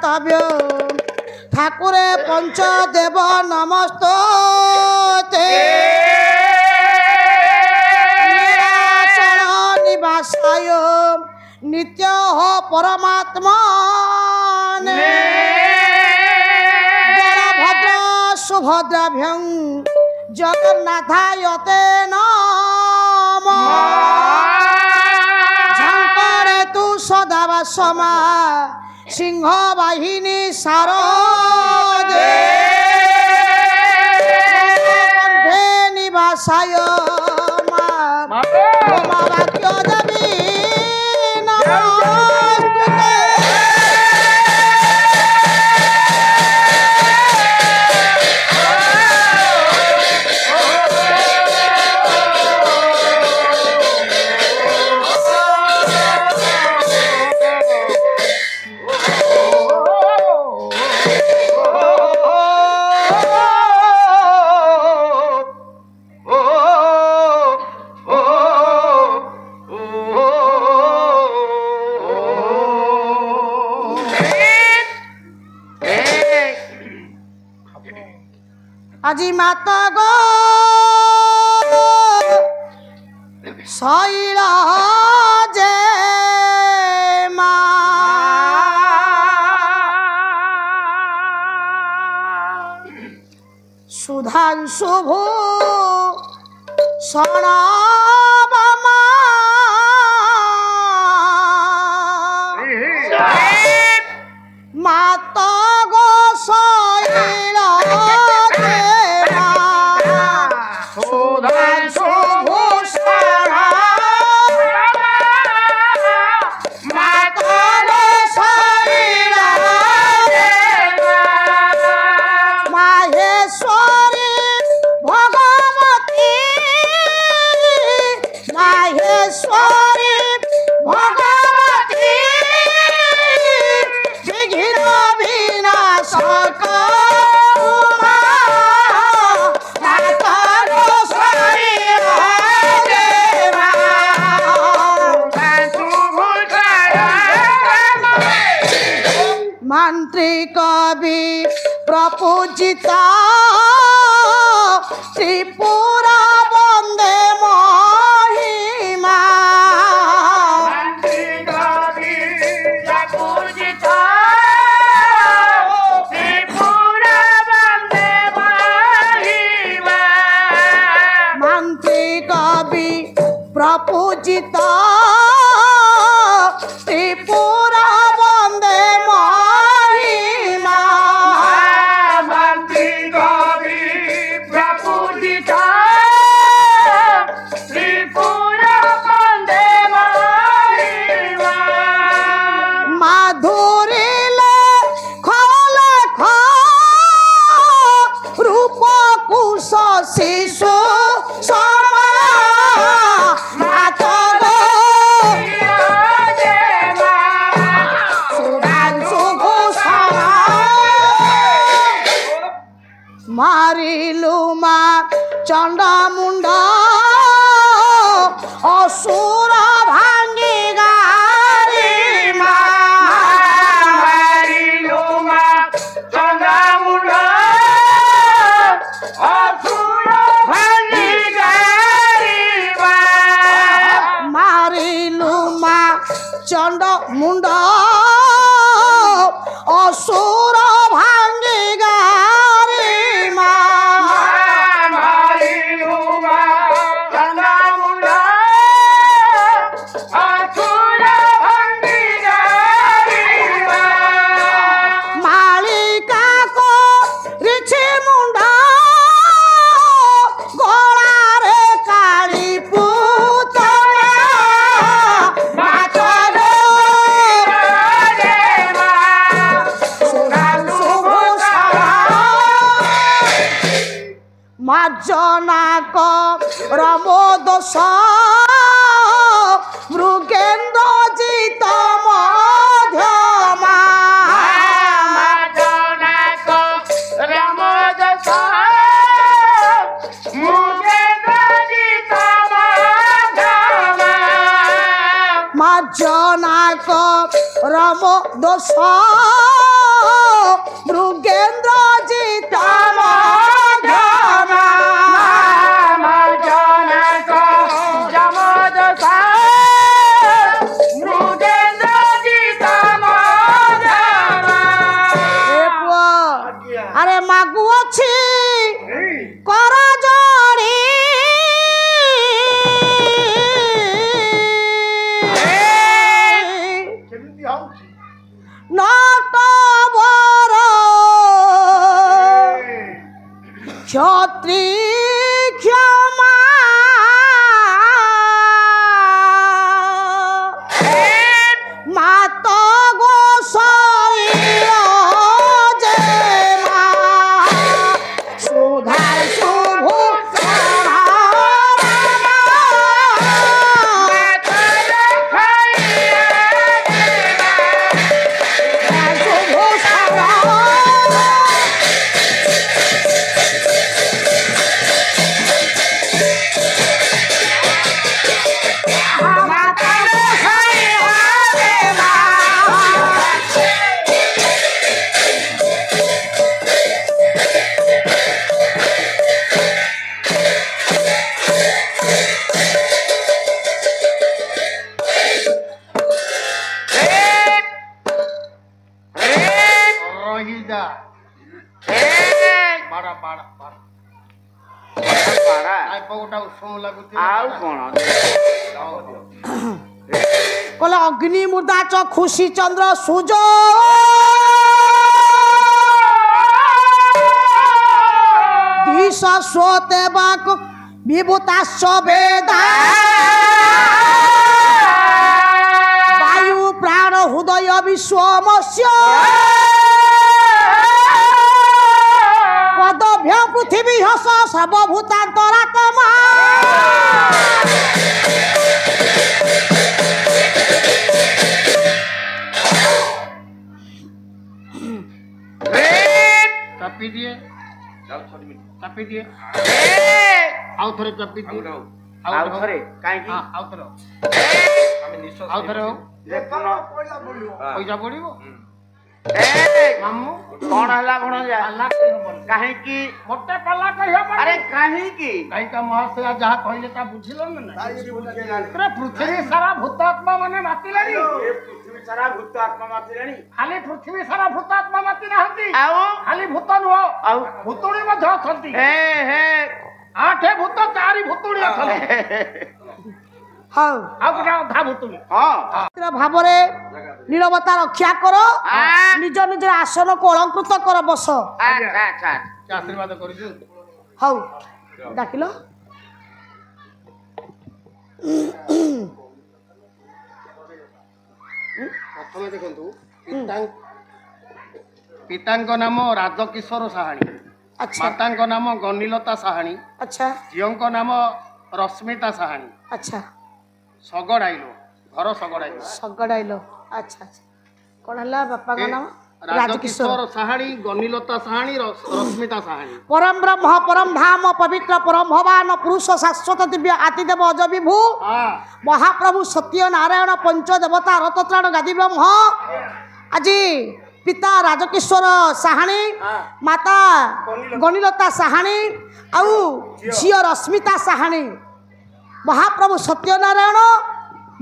कर्तव्य ठाकुरे पंचदेव नमस्ते निवासाय नित्य हो परमात्मा बलभद्र सुभद्राभ्यं जगन्नाथाय ते नमः झंकरे तु सदा समा सिंह बाहिनी शारदे कंठे निवासाय मा वाक्य देवी नमस्ते আজি মাতা গো শৈলা যে মা সুধাংশু সণাবমা মাতা গো শৈলা मंत्री कवि प्रपूजिता त्रिपुरा वंदे महिमा मंत्री कवि प्रपूजिता त्रिपुरा वंदे महिमा मंत्री कवि प्रपूजिता त्रिपुरा वंदे शिशु मारिलुमा चंडा मुंडा असुर भांगी गारी मारिलुमा चंडा मुंडा असुर भांगी गारी मारिलुमा चंडा मुंडा असुर भांगी गारी जनक रमोदोष मृगेन्द्र जित मध्यमा जनक रमोदोष मृगेन्द्र जित मध्यमा जनक रमोदोष মৃগেন্দ্র জিতা আরে মাগু অছি কর জড়ি নটবর ক্ষত্রি ক্ষমা মাত গোসাই কলে অগ্নি মুর্দা চ খুশি চন্দ্র সূর্য দিশ স্রোতে বাক বিভূতাশ্চ বেদা বায়ু প্রাণ হৃদয় বিশ্বমস্য পদভ্য পৃথিবী হস সর্বভূতান্তরাত্মা चापी दिए चापी दिए आउ थरे चापी दिए आउ थरे काहे की आउ थरे हमें निश्चय आउ थरे हो पैसा पड़िबो मामू कोन हला भणजा हला काहे की मोटे पल्ला कहियो अरे काहे की काहे का महाशय जहा कहले ता बुझिलो न अरे पृथ्वी सारा भूतात्मा माने मातिलानी पृथ्वी सारा भूतात्मा मातिलानी खाली पृथ्वी सारा भूतात्मा माति नहंती आउ खाली भूत नो आउ भूतुड़ी मध अछंती हे हे आठे भूत चारि भूतुड़ी अछले हां आउ गोटा धा भूतुड़ी हां भाबरे नीरवता रक्षा करो निज निज आसन को अलंकृत कर बस अच्छा अच्छा आशीर्वाद करिजु हाउ डाकिलो प्रथमे देखंतु पितांक नाम राजकिशोर साहाणी अच्छा मातांक नाम गणिलता साहाणी अच्छा झीओंक नाम रश्मिता साहाणी अच्छा सगड़ाइलो घर सगड़ाइलो सगड़ाइलो अच्छा अच्छा कोन हला बापा का नाम राजकिशोर साहाणी गणिलता साहाणी रश्मिता साहाणी परम ब्रह्म परम धाम पवित्र परम भगवान पुरुष शाश्वत दिव्य आतिदेव अज विभू महाप्रभु सत्य नारायण पंच देवता रतत्राण गादी ब्रह्म आज पिता राजकिशोर साहाणी माता गणिलता साहाणी आउ झील रश्मिता साहाणी महाप्रभु सत्यनारायण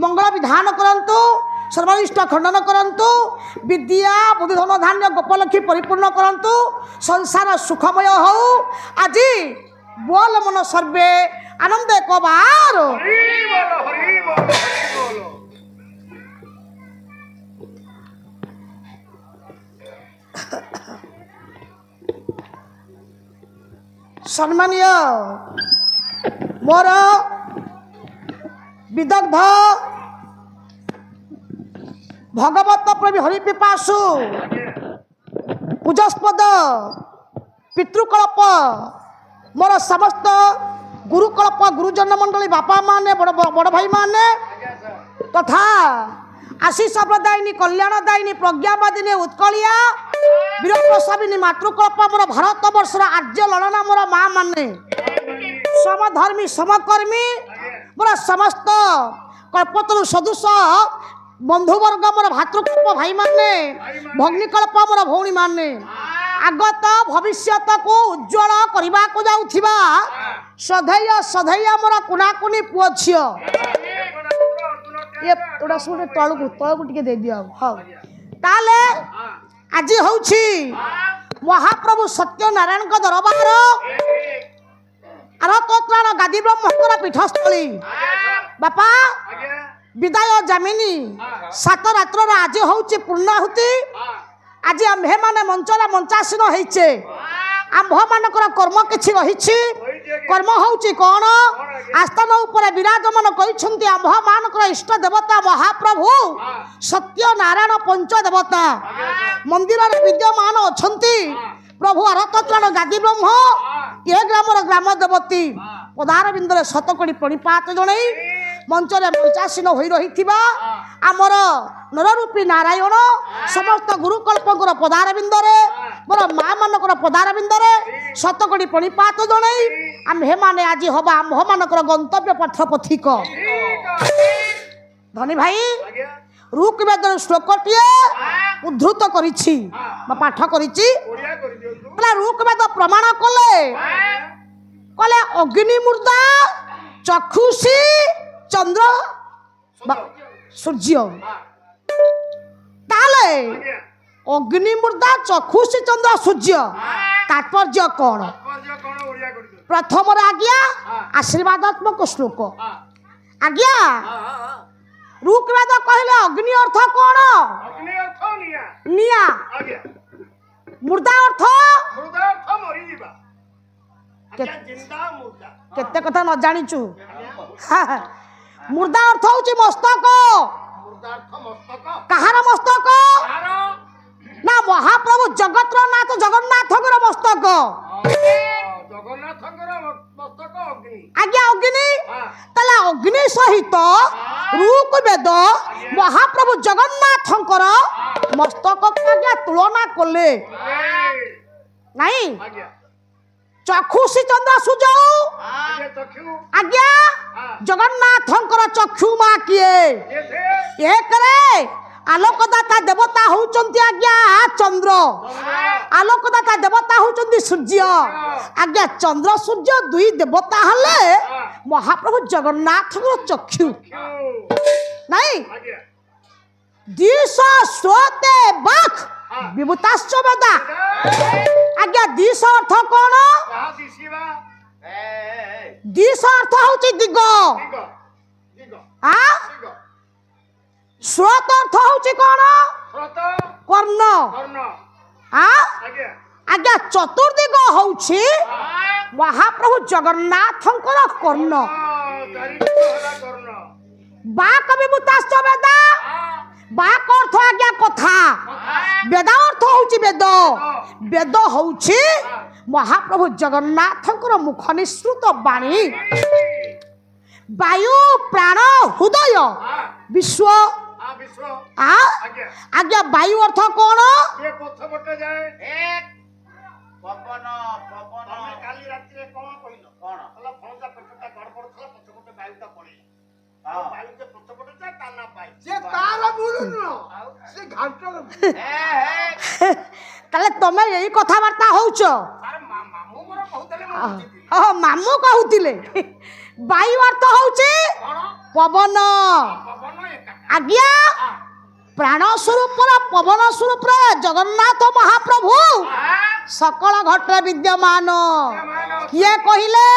मंगल विधान करंतु सर्वनिष्ठ खंडन करंतु विद्या बुद्धिधन धान्य गोपलक्ष्मी परिपूर्ण करंतु संसार सुखमय हो आज बोल मन सर्वे आनंद एक बार सम्मानीय मोर विदग्ध भगवत प्रेमी हरि पिपासु पूजस्पद पितृकल्प मोर समस्त गुरुकल्प गुरुजन मंडली बापा माने बड़ भाई माने तथा आशीष प्रदायिनी कल्याणदायिनी प्रज्ञावादिनी उत्कलिया वीरप्रसविनी मातृकल्प मोर भारत वर्षर आर्य लड़ना मोर माँ माने समधर्मी समकर्मी मोर समस्त कल्पतरु सदृश बंधुवर्ग मोर भातृकल्प भाई माने भग्निकल्प मोर भौणी माने आगत भविष्यत को उज्जवल करने को जाऊथिबा सधैय सधैय मोर कुनाकुनी पुओ झियो ये तोड़ा सुने तळकु तळकु टिके दे दियो हां ताले आज होउछि महाप्रभु सत्यनारायण को दरबार आरतोत्राण गादी ब्रह्मकर पीठस्थली बापा विदाय जामिनी सात रात्र आज होउछि पूर्णाहुति आज आम्भे माने मंचला मंचासीन होइछे आम्भ मानकर कर्म किछि रहिछि कर्म होउछि कोन आस्थान ऊपर विराजमान करिसंती आम्भ मानकर इष्ट देवता महाप्रभु सत्यनारायण पंच देवता मंदिर रे विद्यमान अछंती प्रभु आरतत्राण गादी ब्रह्म ये ग्रामर ग्राम देवती पदार बिंदरे शतकोटी प्रणिपात जणै मंचरे मंचासीन होई रहिथिबा आमर नररूपी नारायण समस्त गुरुकल्पकर पदार बिंदरे मोर माँ मानकर पदार बिंदरे शतकोटी प्रणिपात जणै आम्भे माने आज हबा आम्भ मानकर गंतव्य पथ पथिक धनी भाई ऋग्वेदर श्लोकटिए उद्धृत करिछि बा पाठ करिछि ऋग्वेद प्रमाण कले अग्नि मूर्धा चक्षुषी चंद्र सूर्य ताले अग्नि मूर्धा चक्षुषी चंद्र सूर्य तात्पर्य कौन प्रथम आज्ञा आशीर्वादात्मक श्लोक आज्ञा ऋग्वेद कहले अग्नि अर्थ कौन निया मूर्धा अर्थ केते कथा न जानिचु मूर्धा अर्थ होची मस्तक कहार मस्तक ना महाप्रभु जगतर नाथ जगन्नाथकर मस्तक आज्ञा अग्नि तला अग्नि सहित ऋग्वेद महाप्रभु जगन्नाथकर मस्तक आज्ञा तुलना कले नहीं चक्षुषी चंद्र सूर्य आज्ञा जगन्नाथकर चक्षु माँ किए एक आलोकदाता देवता होउचंती आज्ञा चंद्र आलोकदाता देवता होउचंती सूर्य आज्ञा चंद्र सूर्य दुई देवता हले महाप्रभु जगन्नाथकर चक्षु नहीं दिश श्रोते बाख विभूताश्च वेदा आज्ञा दिश अर्थ कौन दिश अर्थ होची दिग श्रोत अर्थ होची कौन कर्ण आज्ञा चतुर्दिग होची महाप्रभु जगन्नाथंकर कर्ण बाक विभूताश्च वेदा बाक अर्थ आज्ञा कथा वेद अर्थ होची वेद वेद होची महाप्रभु जगन्नाथंकर मुख निसृत बाणी वायु प्राण हृदय विश्व आज्ञा वायु अर्थ कौन ताले तमे यही कथबार्ता होउछ मामू कहूतिले वायु अर्थ होउचे पवन आज्ञा प्राण स्वरूप पवन स्वरूप जगन्नाथ महाप्रभु सकल घट विद्यमान किए कहिले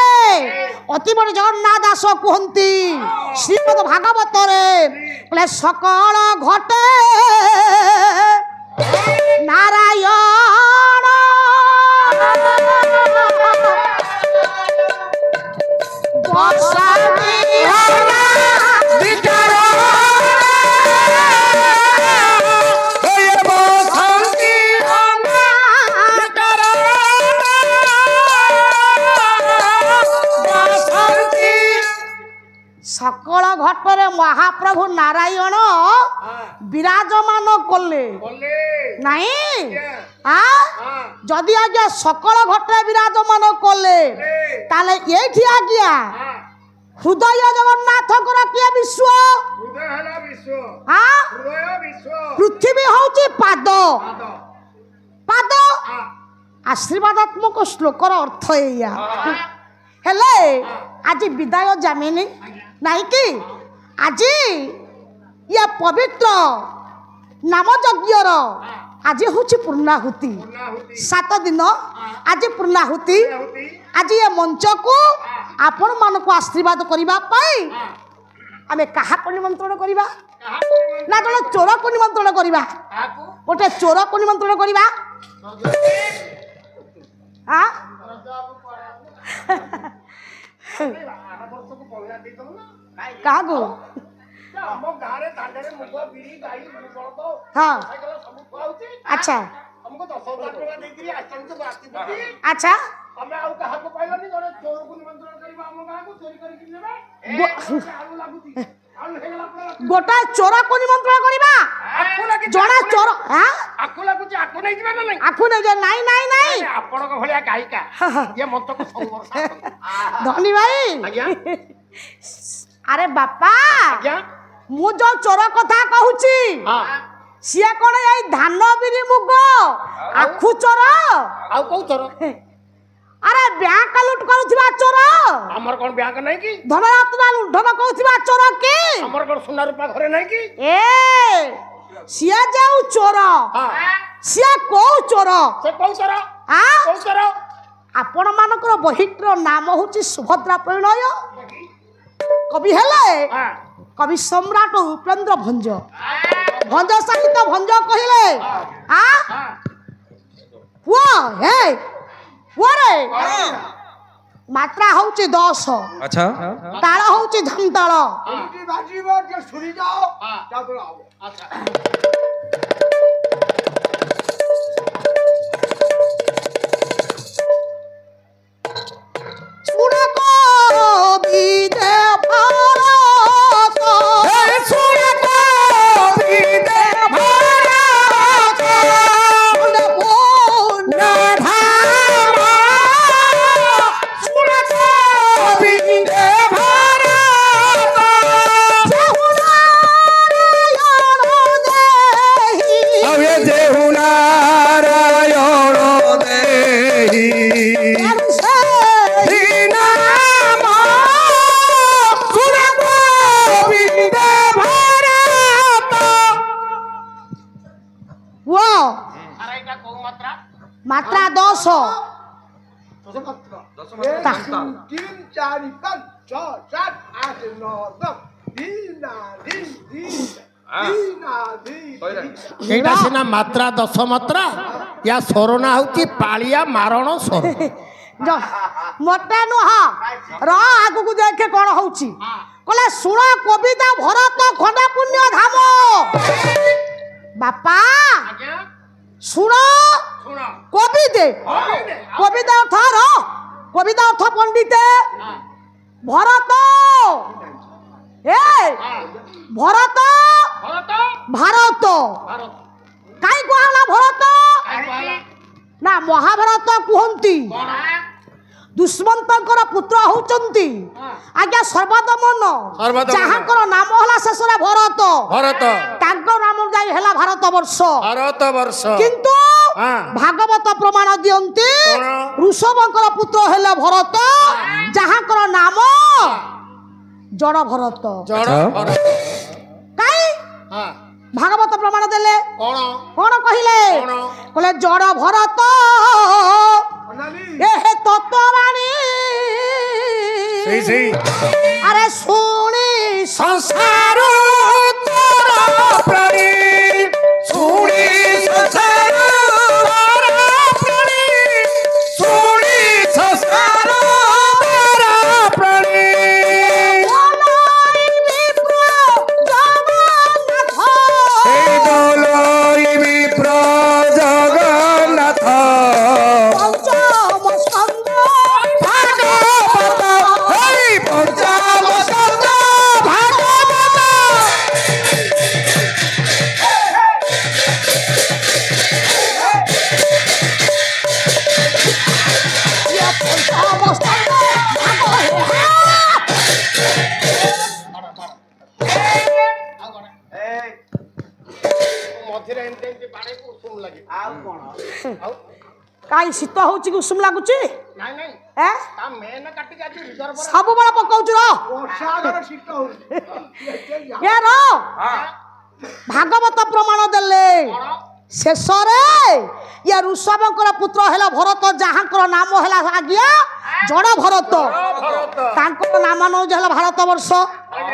अति बड़ जगन्नाथ दास कहती श्रीमद भागवत रे सकल घटे नारायण सकल घटरे महाप्रभु नारायण विराजमान कले नहीं जदि आज्ञा सकल घटरे विराजमान कले ताले एठी आज्ञा हृदय जगन्नाथ किए विश्व पृथ्वी हूँ पाद पाद आशीर्वादात्मक श्लोकर अर्थ एया हेले आज विदाय जामिनी नहीं कि आज या पवित्र नाम यज्ञर आज हूँ पूर्णाहुति 7 दिन आज पूर्णाहुति आज ये मंच को आपण मान को आशीर्वाद करने आमे कहा को निमंत्रण करवा ना जन चोर को निमंत्रण करवा गोटे चोर को निमंत्रण करवा हाँ कहा को हाँ अच्छा अच्छा गोटा चोर को निमंत्रण करवा जड़ा चोर आखु लागुची आखु नहीं जिबा नहीं आखु नहीं जा नहीं नहीं नहीं आपण को भलिया गायिका ये मंत्र को सब वर्ष धनी भाई आज्ञा अरे बापा आज्ञा मु जो चोर कथा कहूची हां सिया कोन एई धान बिरी मुग आखु चोर आउ को चोर अरे बैंक लूट करूथिबा चोर हमर कोन बैंक नहीं की धनरत्न लुंठन करूथिबा चोर की हमर कोन सोना रूपा घरे नहीं की ए सिया जाऊ चोर हां सिया को चोर से को चोर हां को चोर आपण मानकर बहिटर नाम होची सुभद्रा परिणय कवि हेले हां कवि सम्राट उपेंद्र भंज भंज साहित्य भंज कहिले हां वो हे वो रे मात्रा होची 10 अच्छा ताल होची धमताल उठी बाजीबो जे सुरी जाओ तापर आओ अच्छा सुना को बीजे भारत हे सुना को बीजे भारत बोल धामा सुना को बीजे भारत नारायण देहि मात्रा 10 तीन चार पाँच छः सात आठ नौ 10 एटा सिना मात्रा 10 मात्रा या स्वरना होती पालिया मारण स्वर मोटे नुह र आगु को देखे कोन होउची कहले सुण कविता भरत खंड पुण्य धाम बापा सुण कविते कविता अर्थ पंडित भरत ए भरत भारत काई कहला भरत ना महाभारत कहती दुष्मंतर पुत्र होचंती आज्ञा सर्वदमन जहांकर नाम हला शेषरे भरत भरत तांकर नाम जाई हला भारत वर्ष किंतु भागवत प्रमाण दियंती ऋषभंकर पुत्र हेले भरत जहांकर नाम जड़ भरत काई भागवत प्रमाण देले कोन कहिले कहले जड़ भरत ए तत्वरानी अरे सुनी संसार तोरा प्राणी सुनी संसार तोरा प्राणी सुनी संसार तोरा प्राणी बोलोई विप्र जगन्नाथ କାଇଁ ଶୀତ ହଉଛି କି ଉଷୁମ ଲାଗୁଛି ନାଇଁ ନାଇଁ ଏ ତା ମେନ କାଟିକି ଆଜି ରିଜର୍ଭ ସବୁବେଳେ ପକଉଛୁ ର ଏ ର ଭାଗବତ ପ୍ରମାଣ ଦେଲେ ଶେଷରେ ଇଏ ଋଷଭଙ୍କର ପୁତ୍ର ହେଲା ଭରତ ଯାହାଙ୍କର ନାମ ହେଲା ଆଜ୍ଞା ଜଡ଼ ଭରତ ତାଙ୍କର ନାମ ନଉଛି ହେଲା ଭାରତ ବର୍ଷ।